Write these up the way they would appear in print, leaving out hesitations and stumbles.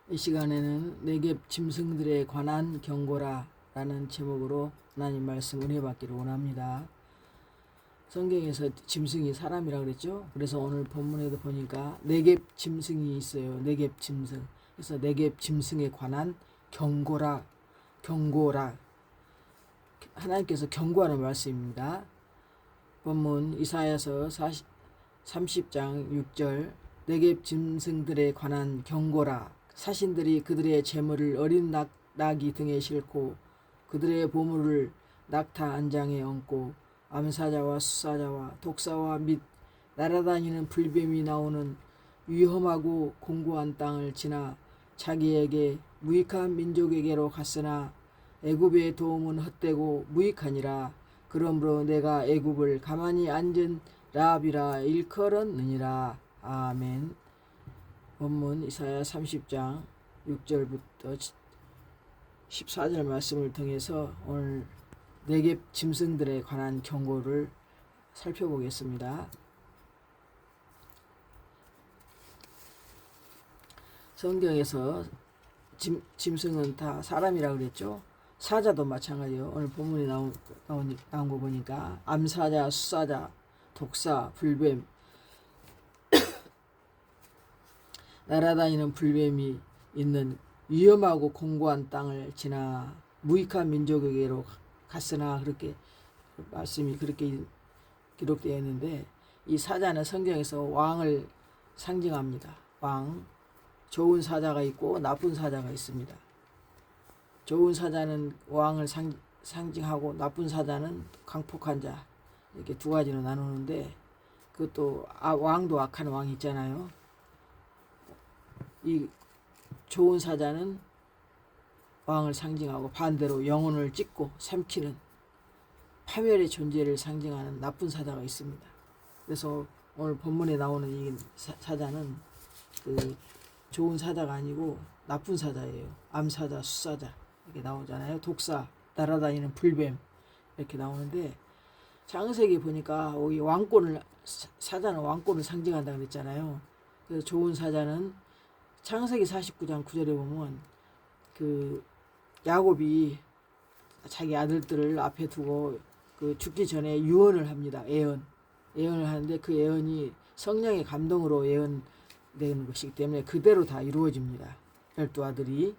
이 시간에는 내갭 짐승들에 관한 경고라 라는 제목으로 하나님 말씀 은혜 받기를 원합니다. 성경에서 짐승이 사람이라고 그랬죠. 그래서 오늘 본문에도 보니까 내갭 짐승이 있어요. 내갭 짐승. 그래서 내갭 짐승에 관한 경고라 하나님께서 경고하는 말씀입니다. 본문 이사야서 30장 6절 내갭 짐승들에 관한 경고라. 사신들이 그들의 재물을 어린 낙이 등에 싣고 그들의 보물을 낙타 안장에 얹고 암사자와 수사자와 독사와 및 날아다니는 불뱀이 나오는 위험하고 공고한 땅을 지나 자기에게 무익한 민족에게로 갔으나 애굽의 도움은 헛되고 무익하니라. 그러므로 내가 애굽을 가만히 앉은 라합이라 일컬었느니라. 아멘. 본문 이사야 30장 6절부터 14절 말씀을 통해서 오늘 내갭 짐승들에 관한 경고를 살펴보겠습니다. 성경에서 짐승은 다 사람이라고 그랬죠. 사자도 마찬가지예요. 오늘 본문에 나온 거 보니까 암사자, 수사자, 독사, 불뱀, 날아다니는 불뱀이 있는 위험하고 공고한 땅을 지나 무익한 민족에게로 갔으나 그렇게 말씀이 그렇게 기록되어 있는데 이 사자는 성경에서 왕을 상징합니다. 왕, 좋은 사자가 있고 나쁜 사자가 있습니다. 좋은 사자는 왕을 상징하고 나쁜 사자는 강폭한 자, 이렇게 두 가지로 나누는데 그것도 왕도 악한 왕이 있잖아요. 이 좋은 사자는 왕을 상징하고 반대로 영혼을 찢고 삼키는 파멸의 존재를 상징하는 나쁜 사자가 있습니다. 그래서 오늘 본문에 나오는 이 사자는 그 좋은 사자가 아니고 나쁜 사자예요. 암사자, 수사자 이렇게 나오잖아요. 독사, 날아다니는 불뱀 이렇게 나오는데 창세기 보니까 이 왕권을 사자는 왕권을 상징한다고 그랬잖아요. 그래서 좋은 사자는 창세기 49장 9절에 보면 그 야곱이 자기 아들들을 앞에 두고 그 죽기 전에 유언을 합니다. 예언을 하는데 그 예언이 성령의 감동으로 예언되는 것이기 때문에 그대로 다 이루어집니다. 12아들이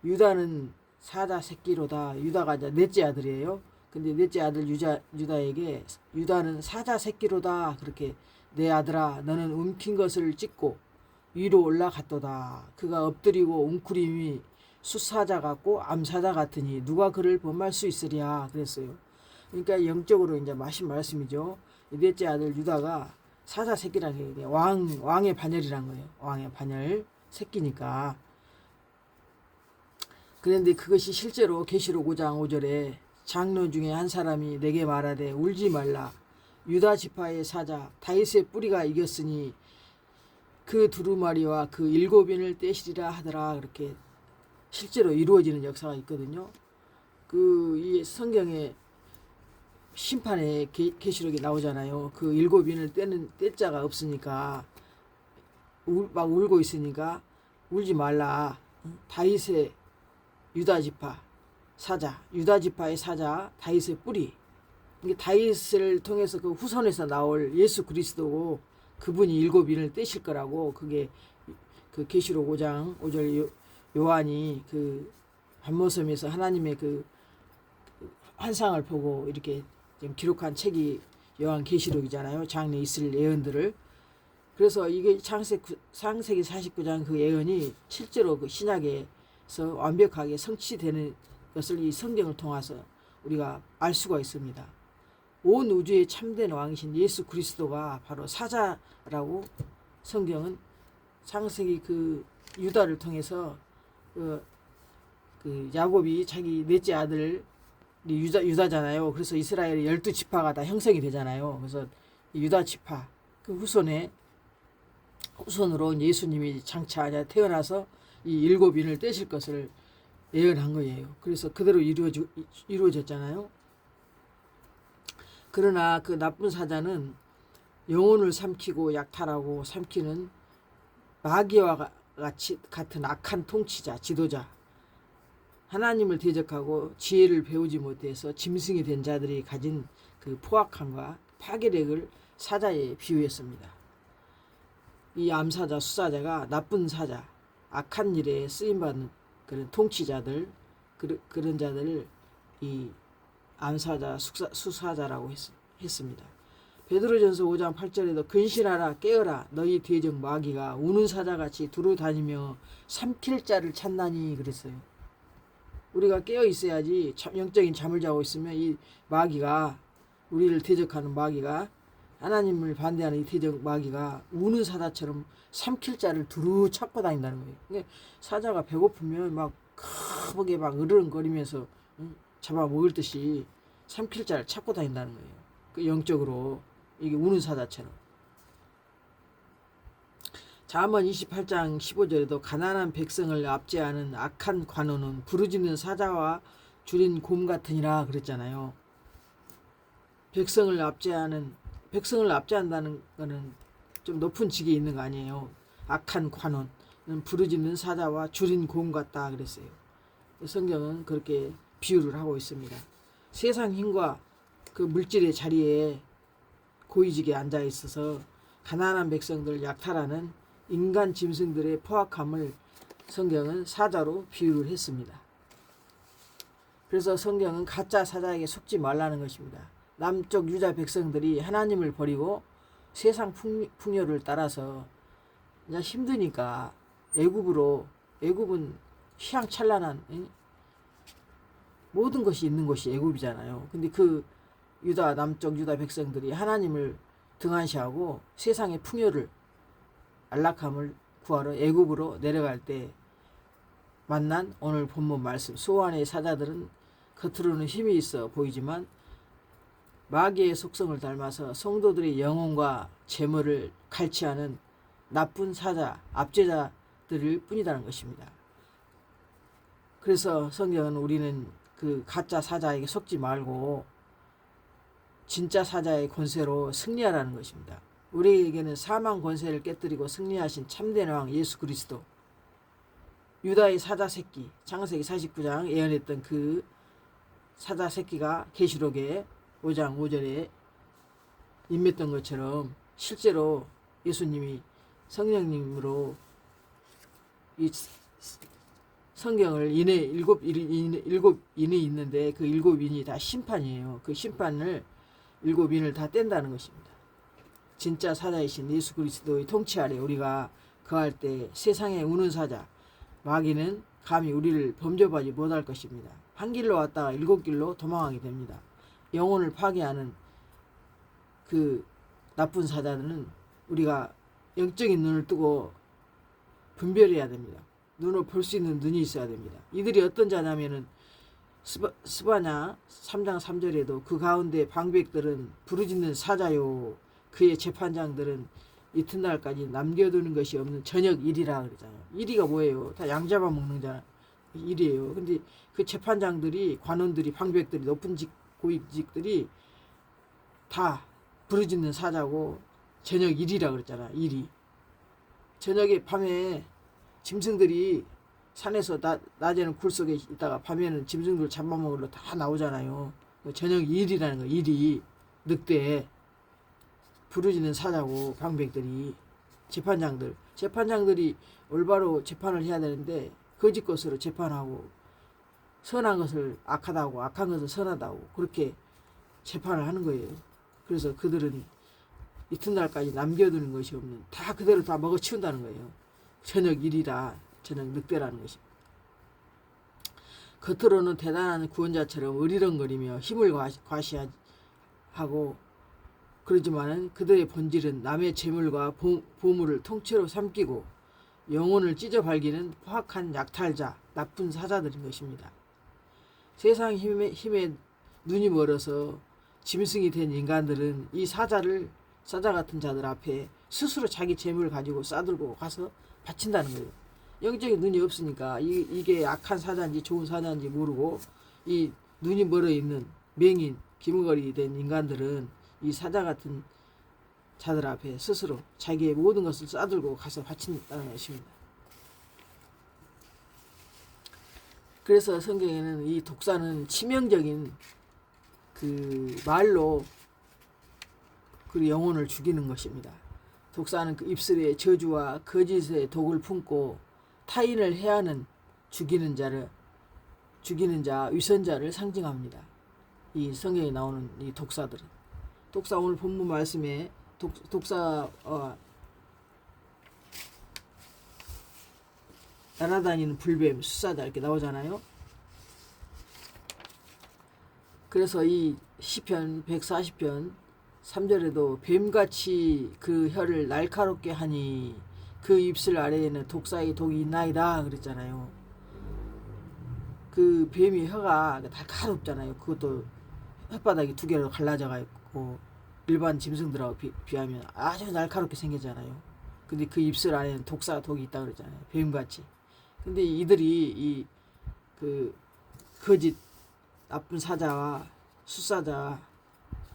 유다는 사자 새끼로다. 유다가 이제 넷째 아들이에요. 근데 넷째 아들 유다에게 유다는 사자 새끼로다. 그렇게 내 아들아 너는 움킨 것을 찢고 위로 올라갔도다. 그가 엎드리고 웅크림이 수사자 같고 암사자 같으니 누가 그를 범할 수 있으랴 그랬어요. 그러니까 영적으로 이제 마신 말씀이죠. 넷째 아들 유다가 사자 새끼라는 게 왕의 반열이란 거예요. 왕의 반열 새끼니까. 그런데 그것이 실제로 계시록 5장 5절에 장로 중에 한 사람이 내게 말하되 울지 말라. 유다 지파의 사자 다윗의 뿌리가 이겼으니 그 두루마리와 그 7인을 떼시리라 하더라. 그렇게 실제로 이루어지는 역사가 있거든요. 이 성경에 심판의 계시록이 나오잖아요. 그 7인을 뗄 자가 없으니까 막 울고 있으니까 울지 말라. 다윗의 유다지파 사자, 유다지파의 사자 다윗의 뿌리. 이게 다윗을 통해서 그 후손에서 나올 예수 그리스도고 그분이 7인을 떼실 거라고 그게 그 계시록 5장 5절 요한이 그 반모섬에서 하나님의 그 환상을 보고 이렇게 지금 기록한 책이 요한 계시록이잖아요. 장래 있을 예언들을. 그래서 이게 창세기 49장 그 예언이 실제로 그 신약에서 완벽하게 성취되는 것을 이 성경을 통해서 우리가 알 수가 있습니다. 온 우주의 참된 왕이신 예수 그리스도가 바로 사자라고 성경은 창세기 그 유다를 통해서 그 야곱이 자기 넷째 아들 유다잖아요. 그래서 이스라엘의 12지파가 다 형성이 되잖아요. 그래서 유다 지파 그 후손으로 예수님이 장차 태어나서 이 7인을 떼실 것을 예언한 거예요. 그래서 그대로 이루어졌잖아요. 그러나 그 나쁜 사자는 영혼을 삼키고 약탈하고 삼키는 마귀와 같은 악한 통치자, 지도자, 하나님을 대적하고 지혜를 배우지 못해서 짐승이 된 자들이 가진 그 포악함과 파괴력을 사자에 비유했습니다. 이 암사자, 수사자가 나쁜 사자, 악한 일에 쓰임받는 그런 통치자들, 그런 자들을 이 암사자, 수사자라고 했습니다. 베드로전서 5장 8절에도 근신하라 깨어라 너희 대적 마귀가 우는 사자같이 두루 다니며 삼킬 자를 찾나니 그랬어요. 우리가 깨어 있어야지. 영적인 잠을 자고 있으면 이 마귀가, 우리를 대적하는 마귀가, 하나님을 반대하는 이 대적 마귀가 우는 사자처럼 삼킬 자를 두루 찾고 다닌다는 거예요. 그러니까 사자가 배고프면 막 크게 막 으르렁거리면서 잡아먹을 듯이 삼킬 자를 찾고 다닌다는 거예요. 그 영적으로 이게 우는 사자처럼. 잠언 28장 15절에도 가난한 백성을 압제하는 악한 관원은 부르짖는 사자와 줄인 곰 같으니라 그랬잖아요. 백성을 압제한다는 거는 좀 높은 직에 있는 거 아니에요. 악한 관원은 부르짖는 사자와 줄인 곰 같다 그랬어요. 성경은 그렇게 비유를 하고 있습니다. 세상 힘과 그 물질의 자리에 고위직에 앉아 있어서 가난한 백성들을 약탈하는 인간 짐승들의 포악함을 성경은 사자로 비유를 했습니다. 그래서 성경은 가짜 사자에게 속지 말라는 것입니다. 남쪽 유다 백성들이 하나님을 버리고 세상 풍요를 따라서 이제 힘드니까 애굽은 휘황찬란한 모든 것이 있는 곳이 애굽이잖아요. 근데 그 남쪽 유다 백성들이 하나님을 등한시하고 세상의 풍요를, 안락함을 구하러 애굽으로 내려갈 때 만난 오늘 본문 말씀, 소환의 사자들은 겉으로는 힘이 있어 보이지만 마귀의 속성을 닮아서 성도들의 영혼과 재물을 갈취하는 나쁜 사자, 압제자들일 뿐이라는 것입니다. 그래서 성경은 우리는 그 가짜 사자에게 속지 말고 진짜 사자의 권세로 승리하라는 것입니다. 우리에게는 사망 권세를 깨뜨리고 승리하신 참된 왕 예수 그리스도, 유다의 사자 새끼, 창세기 49장 예언했던 그 사자 새끼가 계시록에 5장 5절에 임했던 것처럼 실제로 예수님이 성령님으로 이 성경을 일곱 인이 있는데 그 일곱 인이 다 심판이에요. 그 심판을 일곱 인을 다 뗀다는 것입니다. 진짜 사자이신 예수 그리스도의 통치 아래 우리가 거할 때 세상에 우는 사자 마귀는 감히 우리를 범접하지 못할 것입니다. 한 길로 왔다가 일곱 길로 도망하게 됩니다. 영혼을 파괴하는 그 나쁜 사자들은 우리가 영적인 눈을 뜨고 분별해야 됩니다. 눈을 볼 수 있는 눈이 있어야 됩니다. 이들이 어떤 자냐면은 스바냐 3장 3절에도 그 가운데 방백들은 부르짖는 사자요 그의 재판장들은 이튿날까지 남겨두는 것이 없는 저녁 일이라 그러잖아요. 일이가 뭐예요? 다 양 잡아먹는 자 일이에요. 근데 그 재판장들이, 관원들이, 방백들이, 높은 고위직들이 다 부르짖는 사자고 저녁 일이라 그랬잖아. 일이. 저녁에 밤에 짐승들이 산에서 낮에는 굴 속에 있다가 밤에는 짐승들 잡아먹으러 다 나오잖아요. 저녁 일이라는 거. 일이 늑대 부르짖는 사자고 방백들이, 재판장들이 올바로 재판을 해야 되는데 거짓 것으로 재판하고 선한 것을 악하다고 악한 것을 선하다고 그렇게 재판을 하는 거예요. 그래서 그들은 이튿날까지 남겨두는 것이 없는, 다 그대로 다 먹어치운다는 거예요. 저녁 일이라, 저녁 늑대라는 것입니다. 겉으로는 대단한 구원자처럼 으리렁거리며 힘을 과시하고 그러지만은 그들의 본질은 남의 재물과 보물을 통째로 삼키고 영혼을 찢어 발기는 포악한 약탈자, 나쁜 사자들인 것입니다. 세상 힘에 눈이 멀어서 짐승이 된 인간들은 이 사자 같은 자들 앞에 스스로 자기 재물을 가지고 싸들고 가서 바친다는 거예요. 영적인 눈이 없으니까 이게 악한 사자인지 좋은 사자인지 모르고 이 눈이 멀어 있는 맹인, 기머거리 된 인간들은 이 사자 같은 자들 앞에 스스로 자기의 모든 것을 싸들고 가서 바친다는 것입니다. 그래서 성경에는 이 독사는 치명적인 그 말로 그 영혼을 죽이는 것입니다. 독사는 그 입술에 저주와 거짓의 독을 품고 타인을 해하는 죽이는 자, 위선자를 상징합니다. 이 성경에 나오는 이 독사들은. 독사 오늘 본문 말씀에 독사 날아다니는 불뱀, 수사자 이렇게 나오잖아요. 그래서 이 시편 140편 3절에도 뱀같이 그 혀를 날카롭게 하니 그 입술 아래에는 독사의 독이 있나이다 그랬잖아요. 그 뱀이 혀가 날카롭잖아요. 그것도 혓바닥이 두 개로 갈라져가 있고 일반 짐승들하고 비하면 아주 날카롭게 생겼잖아요. 근데 그 입술 안에는 독이 있다 그랬잖아요. 뱀같이. 근데 이들이 그 거짓 나쁜 사자와 숫사자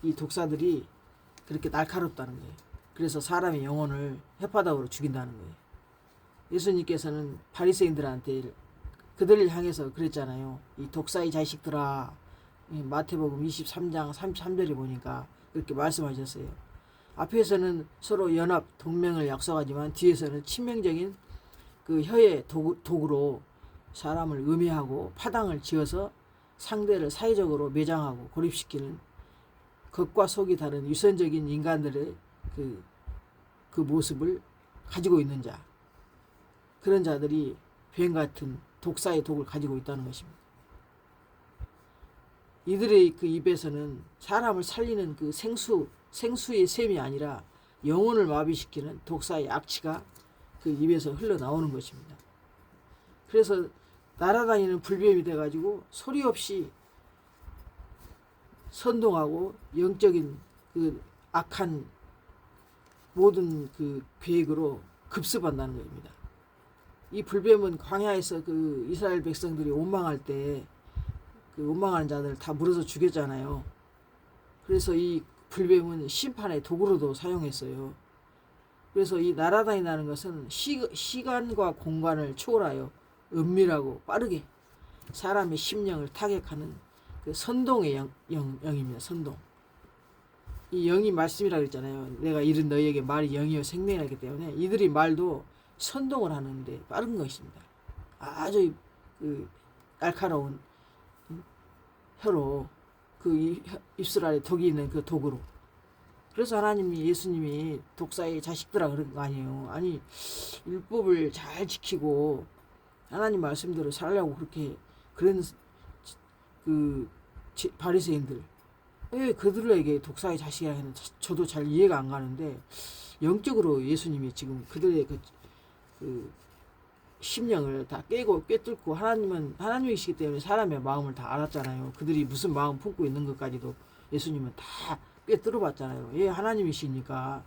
이 독사들이 그렇게 날카롭다는 거예요. 그래서 사람의 영혼을 혓바닥으로 죽인다는 거예요. 예수님께서는 바리새인들한테 그들을 향해서 그랬잖아요. 이 독사의 자식들아, 마태복음 23장 33절에 보니까 그렇게 말씀하셨어요. 앞에서는 서로 연합 동맹을 약속하지만 뒤에서는 치명적인 그 혀의 독으로 사람을 음해하고 파당을 지어서 상대를 사회적으로 매장하고 고립시키는 겉과 속이 다른 위선적인 인간들의 그 모습을 가지고 있는 자, 그런 자들이 뱀 같은 독사의 독을 가지고 있다는 것입니다. 이들의 그 입에서는 사람을 살리는 그 생수의 샘이 아니라 영혼을 마비시키는 독사의 악취가 그 입에서 흘러나오는 것입니다. 그래서 날아다니는 불뱀이 돼가지고 소리 없이 선동하고 영적인 그 악한 모든 그 계획으로 급습한다는 것입니다. 이 불뱀은 광야에서 그 이스라엘 백성들이 원망할 때 그 원망하는 자들 다 물어서 죽였잖아요. 그래서 이 불뱀은 심판의 도구로도 사용했어요. 그래서 이 날아다닌다는 것은 시간과 공간을 초월하여 은밀하고 빠르게 사람의 심령을 타격하는 그 선동의 영입니다. 선동. 이 영이 말씀이라고 했잖아요. 내가 이른 너희에게 말이 영이요 생명이기 때문에 이들이 말도 선동을 하는데 빠른 것입니다. 아주 그 날카로운 혀로 그 입술 아래 독이 있는 그 독으로. 그래서 예수님이 독사의 자식들아 그런 거 아니에요. 아니 율법을 잘 지키고 하나님 말씀대로 살려고 그렇게 그런 그 바리새인들 왜 그들에게 독사의 자식이라 하는 저도 잘 이해가 안 가는데 영적으로 예수님이 지금 그들의 그 심령을 다 꿰뚫고 하나님은 하나님이시기 때문에 사람의 마음을 다 알았잖아요. 그들이 무슨 마음 품고 있는 것까지도 예수님은 다 꿰뚫어 봤잖아요. 예, 하나님이시니까.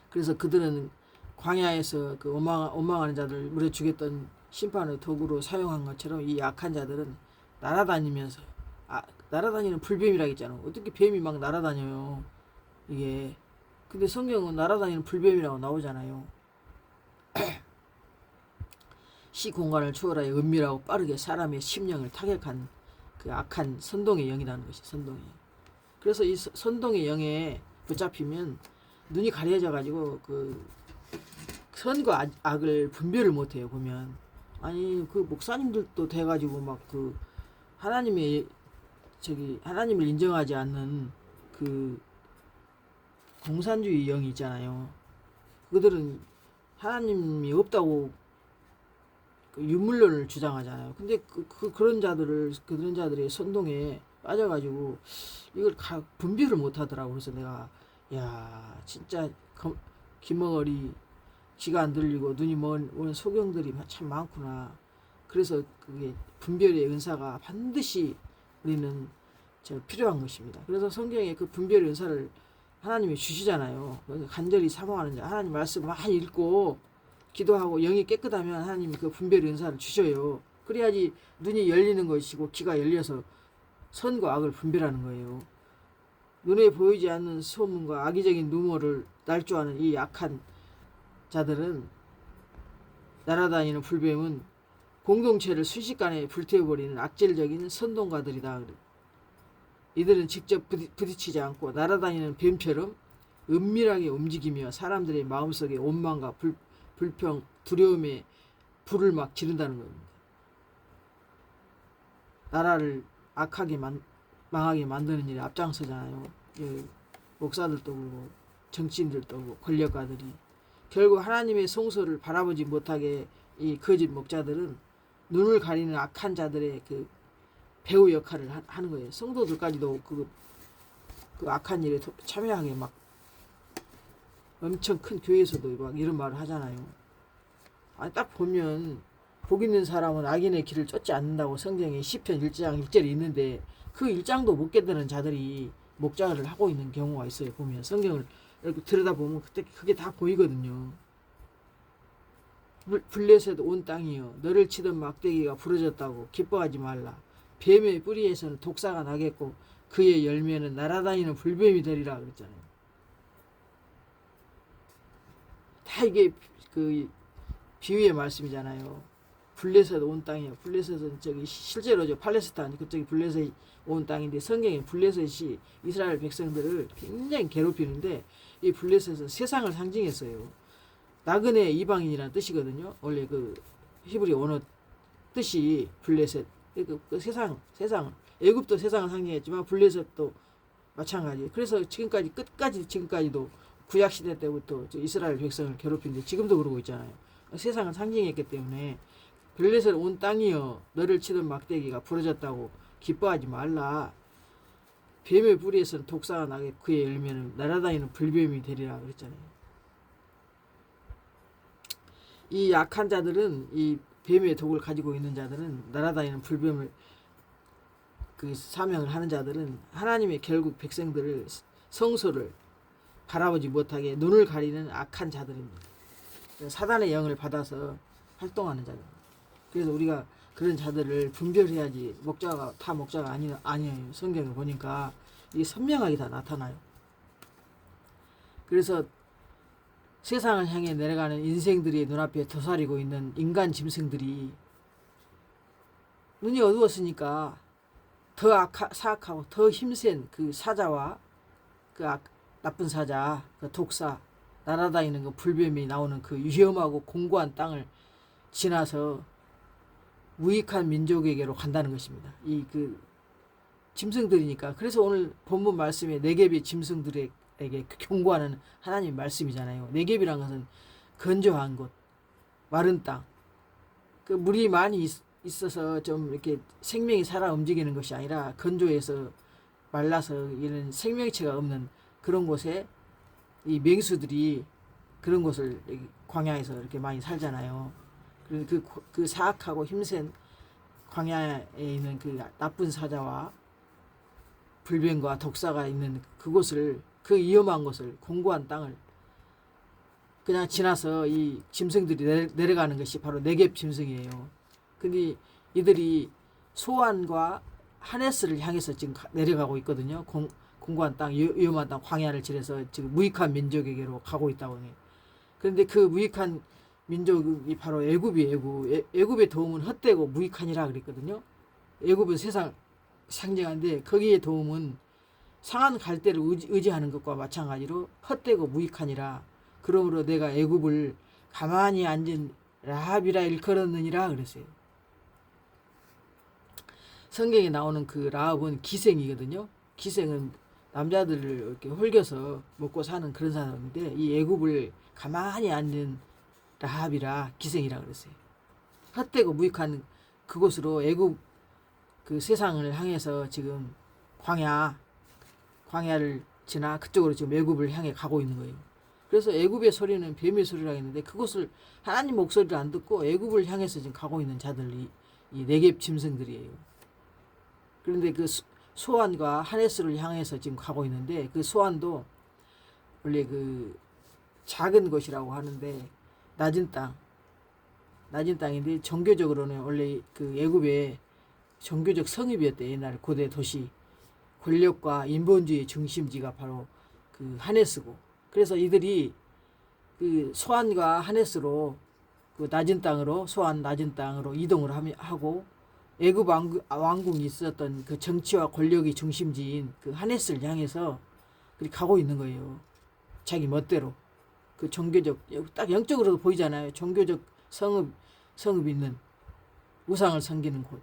그래서 그들은 광야에서 그 원망하는 자들 물에 죽였던 심판의 도구로 사용한 것처럼 이 약한 자들은 날아다니면서 날아다니는 불뱀이라고 했잖아요. 어떻게 뱀이 막 날아다녀요. 이게 근데 성경은 날아다니는 불뱀이라고 나오잖아요. 시공간을 초월하여 은밀하고 빠르게 사람의 심령을 타격한 그 악한 선동의 영이라는 것이 선동의 영. 그래서 이 선동의 영에 붙잡히면 눈이 가려져 가지고 그 선과 악을 분별을 못해요. 보면 아니 그 목사님들도 돼가지고 막 그 하나님을 인정하지 않는 그 공산주의 영이 있잖아요. 그들은 하나님이 없다고 유물론을 주장하잖아요. 근데 그런 자들의 선동에 빠져가지고 이걸 분별을 못하더라고. 그래서 내가 야 진짜 기머거리 귀가 안 들리고 눈이 먼 소경들이 참 많구나. 그래서 그게 분별의 은사가 반드시 우리는 필요한 것입니다. 그래서 성경에 그 분별의 은사를 하나님이 주시잖아요. 간절히 사모하는 자, 하나님 말씀 많이 읽고 기도하고 영이 깨끗하면 하나님이 그 분별의 은사를 주셔요. 그래야지 눈이 열리는 것이고 귀가 열려서 선과 악을 분별하는 거예요. 눈에 보이지 않는 소문과 악의적인 루머를 날조하는 이 약한 자들은 날아다니는 불뱀은 공동체를 순식간에 불태워버리는 악질적인 선동가들이다. 이들은 직접 부딪히지 않고 날아다니는 뱀처럼 은밀하게 움직이며 사람들의 마음속에 원망과 불평, 두려움에 불을 막 지른다는 겁니다. 나라를 망하게 만드는 일에 앞장서잖아요. 목사들도 그렇고 정치인들도 그렇고 권력가들이. 결국 하나님의 성소를 바라보지 못하게 이 거짓 목자들은 눈을 가리는 악한 자들의 그 배우 역할을 하는 거예요. 성도들까지도 그 악한 일에 참여하게 막 엄청 큰 교회에서도 막 이런 말을 하잖아요. 아니 딱 보면 복 있는 사람은 악인의 길을 쫓지 않는다고 성경에 시편 1장 1절이 있는데 그 1장도 못 깨달은 자들이 목자를 하고 있는 경우가 있어요. 보면 성경을 이렇게 들여다보면 그때 그게 다 보이거든요. 블레셋 온 땅이여 너를 치던 막대기가 부러졌다고 기뻐하지 말라. 뱀의 뿌리에서는 독사가 나겠고 그의 열매는 날아다니는 불뱀이 되리라 그랬잖아요. 다 이게 그 비유의 말씀이잖아요. 블레셋 온 땅이에요. 블레셋은 저기 실제로 저 팔레스타인 그쪽이 블레셋 온 땅인데 성경에 블레셋이 이스라엘 백성들을 굉장히 괴롭히는데 이 블레셋은 세상을 상징했어요. 나그네 이방인이라는 뜻이거든요. 원래 그 히브리 언어 뜻이 블레셋. 그 세상 애굽도 세상을 상징했지만 블레셋도 마찬가지. 그래서 지금까지도 구약 시대 때부터 이스라엘 백성을 괴롭히는데 지금도 그러고 있잖아요. 세상을 상징했기 때문에 블레셋 온 땅이여 너를 치던 막대기가 부러졌다고 기뻐하지 말라. 뱀의 뿌리에서는 독사가 나게 그의 열매는 날아다니는 불뱀이 되리라 그랬잖아요. 이 약한 자들은 이 뱀의 독을 가지고 있는 자들은 날아다니는 불뱀을 그 사명을 하는 자들은 하나님의 결국 백성들을 성소를 바라보지 못하게 눈을 가리는 악한 자들입니다. 사단의 영을 받아서 활동하는 자들. 그래서 우리가 그런 자들을 분별해야지 다 목자가 아니에요. 성경을 보니까 이게 선명하게 다 나타나요. 그래서 세상을 향해 내려가는 인생들이 눈앞에 도사리고 있는 인간 짐승들이 눈이 어두웠으니까 더 사악하고 더 힘센 그 사자와 그 나쁜 사자, 그 독사, 날아다니는 그 불뱀이 나오는 그 위험하고 공고한 땅을 지나서 무익한 민족에게로 간다는 것입니다. 이 그 짐승들이니까. 그래서 오늘 본문 말씀에 네겝의 짐승들에게 경고하는 하나님 말씀이잖아요. 네겝이란 것은 건조한 곳, 마른 땅. 그 물이 많이 있어서 좀 이렇게 생명이 살아 움직이는 것이 아니라 건조해서 말라서 이런 생명체가 없는 그런 곳에 이 맹수들이 그런 곳을 광야에서 이렇게 많이 살잖아요. 그 사악하고 힘센 광야에 있는 그 나쁜 사자와 불뱀과 독사가 있는 그곳을, 그 위험한 곳을, 공고한 땅을 그냥 지나서 이 짐승들이 내려가는 것이 바로 네겝 짐승이에요. 근데 이들이 소안과 하네스를 향해서 지금 내려가고 있거든요. 공고한 땅, 위험한 땅, 광야를 지나서 지금 무익한 민족에게로 가고 있다고 해요. 그런데 그 무익한 민족이 바로 애굽이에요. 애굽의 도움은 헛되고 무익하니라 그랬거든요. 애굽은 세상 상징한데 거기에 도움은 상한 갈대를 의지하는 것과 마찬가지로 헛되고 무익하니라. 그러므로 내가 애굽을 가만히 앉은 라합이라 일컬었느니라 그랬어요. 성경에 나오는 그 라합은 기생이거든요. 기생은 남자들을 이렇게 홀겨서 먹고 사는 그런 사람인데 이 애굽을 가만히 앉은 라합이라 기생이라 그랬어요. 헛되고 무익한 그곳으로 애굽 그 세상을 향해서 지금 광야를 지나 그쪽으로 지금 애굽을 향해 가고 있는 거예요. 그래서 애굽의 소리는 뱀의 소리라고 했는데 그것을 하나님 목소리를 안 듣고 애굽을 향해서 지금 가고 있는 자들이 이 네겝 짐승들이에요. 그런데 그 소안과 하네스를 향해서 지금 가고 있는데 그 소안도 원래 그 작은 곳이라고 하는데 낮은 땅인데 종교적으로는 원래 그 애굽의 종교적 성읍이었대. 옛날 고대 도시 권력과 인본주의 중심지가 바로 그 하네스고, 그래서 이들이 그 소안과 하네스로 그 낮은 땅으로 소한 낮은 땅으로 이동을 하고 애굽 왕궁이 있었던 그 정치와 권력의 중심지인 그 하네스를 향해서 그렇게 가고 있는 거예요. 자기 멋대로 그 종교적 딱 영적으로도 보이잖아요. 종교적 성읍이 있는 우상을 섬기는 곳,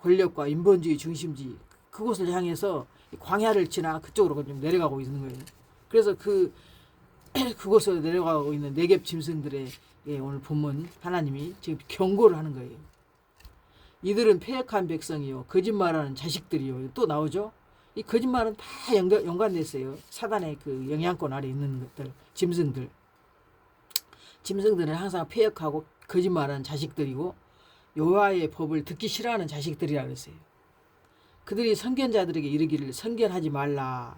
권력과 인본주의 중심지 그곳을 향해서 광야를 지나 그쪽으로 좀 내려가고 있는 거예요. 그래서 그곳으로 내려가고 있는 네겝 짐승들의 오늘 본문 하나님이 지금 경고를 하는 거예요. 이들은 패역한 백성이요 거짓말하는 자식들이요. 또 나오죠. 이 거짓말은 다 연관됐어요. 사단의 그 영향권 아래 있는 것들, 짐승들은 항상 패역하고 거짓말하는 자식들이고 여호와의 법을 듣기 싫어하는 자식들이라 그랬어요. 그들이 선견자들에게 이르기를 선견하지 말라.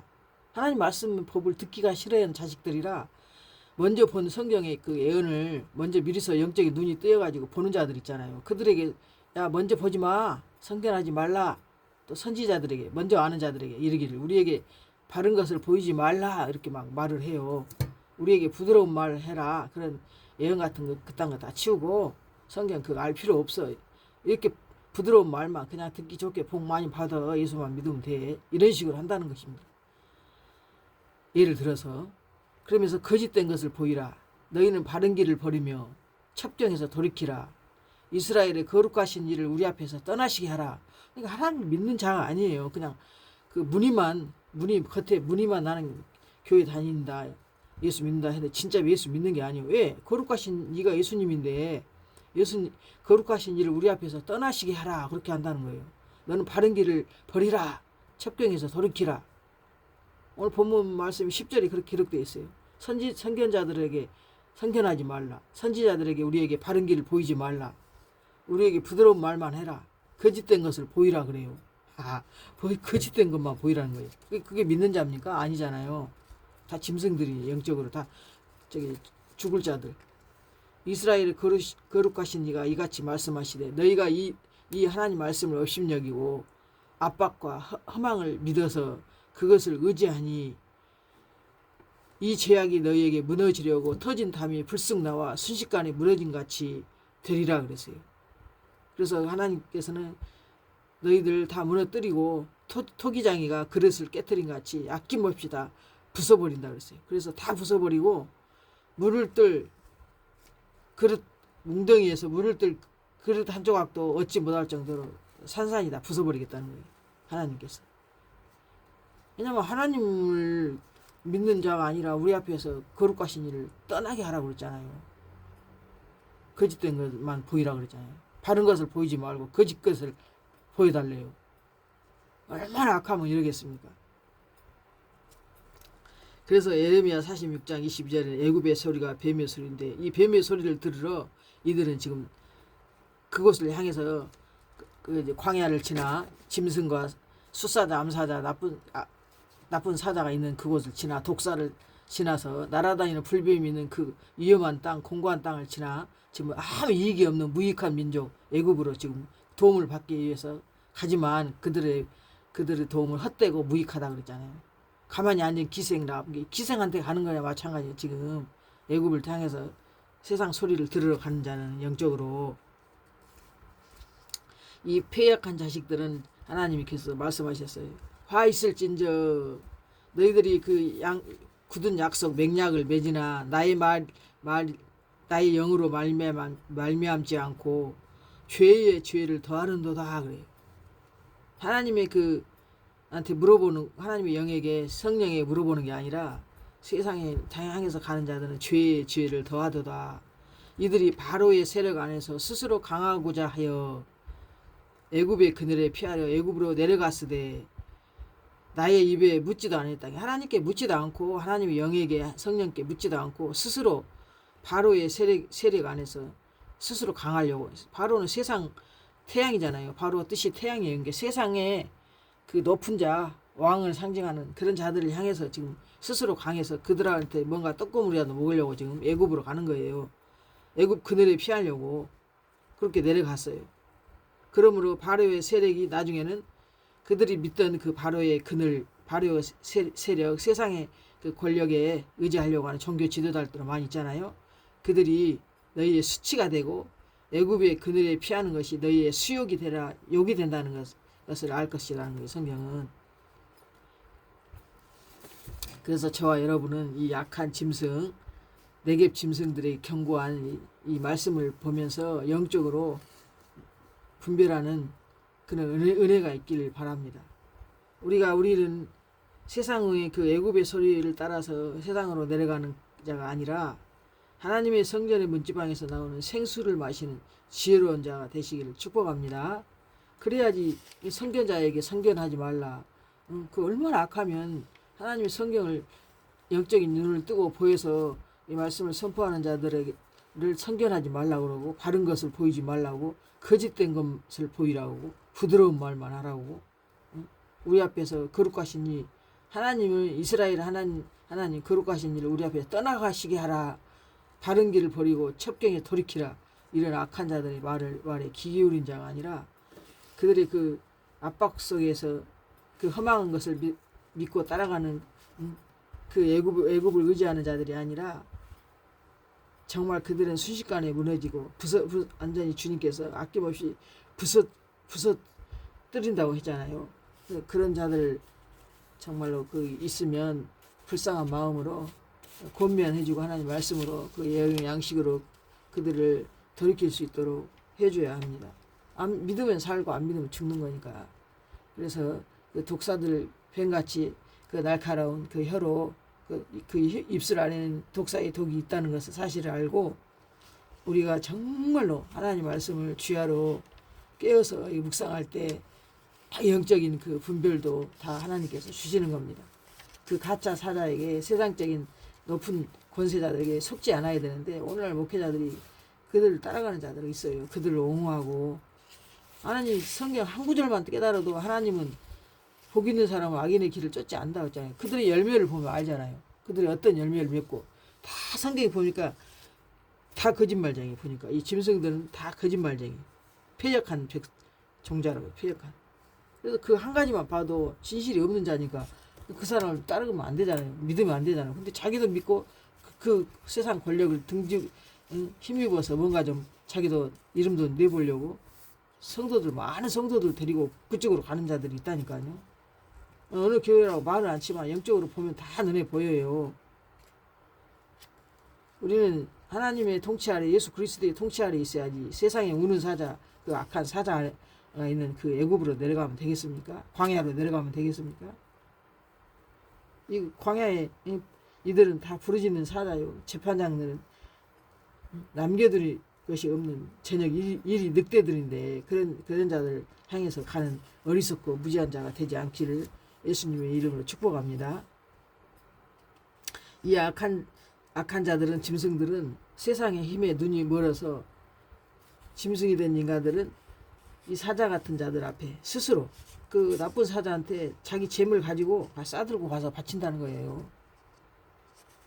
하나님 말씀 법을 듣기가 싫어하는 자식들이라 먼저 본 성경의 그 예언을 먼저 미리서 영적인 눈이 뜨여가지고 보는 자들 있잖아요. 그들에게 야 먼저 보지 마. 선견하지 말라. 또 선지자들에게 먼저 아는 자들에게 이르기를 우리에게 바른 것을 보이지 말라 이렇게 막 말을 해요. 우리에게 부드러운 말을 해라. 그런 예언 같은 거 그딴 거 다 치우고 성경 그거 알 필요 없어. 이렇게 부드러운 말만 그냥 듣기 좋게 복 많이 받아 예수만 믿으면 돼. 이런 식으로 한다는 것입니다. 예를 들어서 그러면서 거짓된 것을 보이라. 너희는 바른 길을 버리며 첩경에서 돌이키라. 이스라엘의 거룩하신 일을 우리 앞에서 떠나시게 하라. 그러니까 하나님 믿는 자가 아니에요. 그냥 그 겉에 무늬만 나는 교회 다닌다. 예수 믿는다 해도 진짜 예수 믿는 게 아니에요. 왜? 거룩하신 이가 예수님인데 거룩하신 일을 우리 앞에서 떠나시게 하라. 그렇게 한다는 거예요. 너는 바른 길을 버리라. 첩경에서 돌이키라. 오늘 본문 말씀이 10절이 그렇게 기록되어 있어요. 선견자들에게 선견하지 말라. 선지자들에게 우리에게 바른 길을 보이지 말라. 우리에게 부드러운 말만 해라. 거짓된 것을 보이라 그래요. 거짓된 것만 보이라는 거예요. 그게 믿는 자입니까? 아니잖아요. 다 짐승들이 영적으로 다 죽을 자들. 이스라엘의 거룩하신 이가 이같이 말씀하시되 너희가 이 하나님 말씀을 업신여기고 압박과 허망을 믿어서 그것을 의지하니 이 죄악이 너희에게 무너지려고 터진 담이 불쑥 나와 순식간에 무너진 같이 되리라 그랬어요. 그래서 하나님께서는 너희들 다 무너뜨리고 토기장이가 그릇을 깨뜨린 같이 아낌없이 다 부숴버린다 그랬어요. 그래서 다 부숴버리고 물을 뜰 그릇 웅덩이에서 물을 뜰 그릇 한 조각도 얻지 못할 정도로 산산이 다 부숴버리겠다는 거예요. 하나님께서. 왜냐하면 하나님을 믿는 자가 아니라 우리 앞에서 거룩하신 일을 떠나게 하라고 그랬잖아요. 거짓된 것만 보이라고 그랬잖아요. 바른 것을 보이지 말고 거짓 것을 보여달래요. 얼마나 악하면 이러겠습니까? 그래서 예레미야 46장 22절에 애굽의 소리가 뱀의 소리인데 이 뱀의 소리를 들으러 이들은 지금 그곳을 향해서 그 광야를 지나 짐승과 숫사자, 암사자, 나쁜 사자가 있는 그곳을 지나 독사를 지나서 날아다니는 불뱀이 있는 그 위험한 땅, 공고한 땅을 지나 지금 아무 이익이 없는 무익한 민족 애굽으로 지금 도움을 받기 위해서 하지만 그들의 도움을 헛되고 무익하다 그랬잖아요. 가만히 앉은 기생한테 가는 거냐 마찬가지예요. 지금 애굽을 향해서 세상 소리를 들으러 가는 자는 영적으로 이 패역한 자식들은 하나님께서 말씀하셨어요. 화 있을진저 너희들이 굳은 약속 맹약을 맺으나 나의 영으로 말미암지 않고 죄의 죄를 더하는도다 그래요. 하나님의 나한테 물어보는 하나님의 영에게 성령에 물어보는 게 아니라 세상에 향해서 가는 자들은 죄의 죄를 더하도다. 이들이 바로의 세력 안에서 스스로 강하고자 하여 애굽의 그늘에 피하려 애굽으로 내려갔으되 나의 입에 묻지도 않았다. 하나님께 묻지도 않고 하나님의 영에게 성령께 묻지도 않고 스스로 바로의 세력 안에서 스스로 강하려고 했어요. 바로는 세상 태양이잖아요. 바로 뜻이 태양이에요. 게 세상에 그 높은 자 왕을 상징하는 그런 자들을 향해서 지금 스스로 강해서 그들한테 뭔가 떡고물이라도 먹으려고 지금 애굽으로 가는 거예요. 애굽 그늘에 피하려고 그렇게 내려갔어요. 그러므로 바로의 세력이 나중에는 그들이 믿던 그 바로의 그늘, 바로의 세력, 세상의 그 권력에 의지하려고 하는 종교 지도자들도 많이 있잖아요. 그들이 너희의 수치가 되고 애굽의 그늘에 피하는 것이 너희의 수욕이 되라 욕이 된다는 것을 알 것이라는 거예요. 성경은. 그래서 저와 여러분은 이 약한 짐승 네겝 짐승들의 견고한 이 말씀을 보면서 영적으로 분별하는 그런 은혜가 있기를 바랍니다. 우리는 세상의 그 애굽의 소리를 따라서 세상으로 내려가는 자가 아니라 하나님의 성전의 문지방에서 나오는 생수를 마시는 지혜로운 자가 되시기를 축복합니다. 그래야지 선견자에게 선견하지 말라. 그 얼마나 악하면 하나님의 성경을 영적인 눈을 뜨고 보여서 이 말씀을 선포하는 자들에게 선견하지 말라고 그러고 바른 것을 보이지 말라고 거짓된 것을 보이라고 부드러운 말만 하라고 우리 앞에서 거룩하신 이 하나님을 이스라엘 하나님 거룩하신 일을 우리 앞에서 떠나가시게 하라. 바른 길을 버리고 첩경에 돌이키라. 이런 악한 자들의 말에 귀 기울인 자가 아니라 그들의 그 압박 속에서 그 험한 것을 믿고 따라가는 그 애굽을 의지하는 자들이 아니라 정말 그들은 순식간에 무너지고 완전히 주님께서 아낌없이 부서 뜨린다고 했잖아요. 그런 자들 정말로 그 있으면 불쌍한 마음으로 권면해주고 하나님 말씀으로 그 양식으로 그들을 돌이킬 수 있도록 해줘야 합니다. 믿으면 살고 안 믿으면 죽는 거니까. 그래서 그 독사들 뱀같이 그 날카로운 그 혀로 그 입술 안에는 독사의 독이 있다는 것을 사실을 알고 우리가 정말로 하나님 말씀을 주야로 깨어서 묵상할 때 영적인 그 분별도 다 하나님께서 주시는 겁니다. 그 가짜 사자에게 세상적인 높은 권세자들에게 속지 않아야 되는데 오늘날 목회자들이 그들을 따라가는 자들이 있어요. 그들을 옹호하고 하나님 성경 한 구절만 깨달아도 하나님은 복 있는 사람은 악인의 길을 쫓지 않는다고 했잖아요. 그들의 열매를 보면 알잖아요. 그들이 어떤 열매를 맺고 다 성경에 보니까 다 거짓말쟁이 보니까 이 짐승들은 다 거짓말쟁이 패역한 종자라고 패역한. 그래서 그 한 가지만 봐도 진실이 없는 자니까 그 사람을 따르면 안 되잖아요. 믿으면 안 되잖아요. 근데 자기도 믿고 그 세상 권력을 힘입어서 뭔가 좀 자기도 이름도 내보려고 많은 성도들 데리고 그쪽으로 가는 자들이 있다니까요. 어느 교회라고 말은 않지만 영적으로 보면 다 눈에 보여요. 우리는 하나님의 통치 아래 예수 그리스도의 통치 아래 있어야지 세상에 우는 사자 그 악한 사자가 있는 그 애굽으로 내려가면 되겠습니까? 광야로 내려가면 되겠습니까? 이 광야에 이들은 다 부르짖는 사자요. 재판장들은 남겨둘 것이 없는 저녁 일이 늑대들인데 그런 자들 향해서 가는 어리석고 무지한 자가 되지 않기를 예수님의 이름으로 축복합니다. 이 악한 자들은 짐승들은 세상의 힘에 눈이 멀어서 짐승이 된 인간들은 이 사자 같은 자들 앞에 스스로 그 나쁜 사자한테 자기 재물 가지고 싸들고 가서 바친다는 거예요.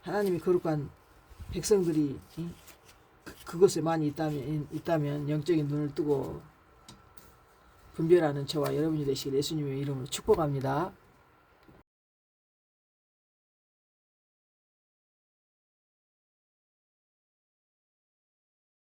하나님이 거룩한 백성들이 그것에 많이 있다면 영적인 눈을 뜨고 분별하는 저와 여러분이 되시길 예수님의 이름으로 축복합니다.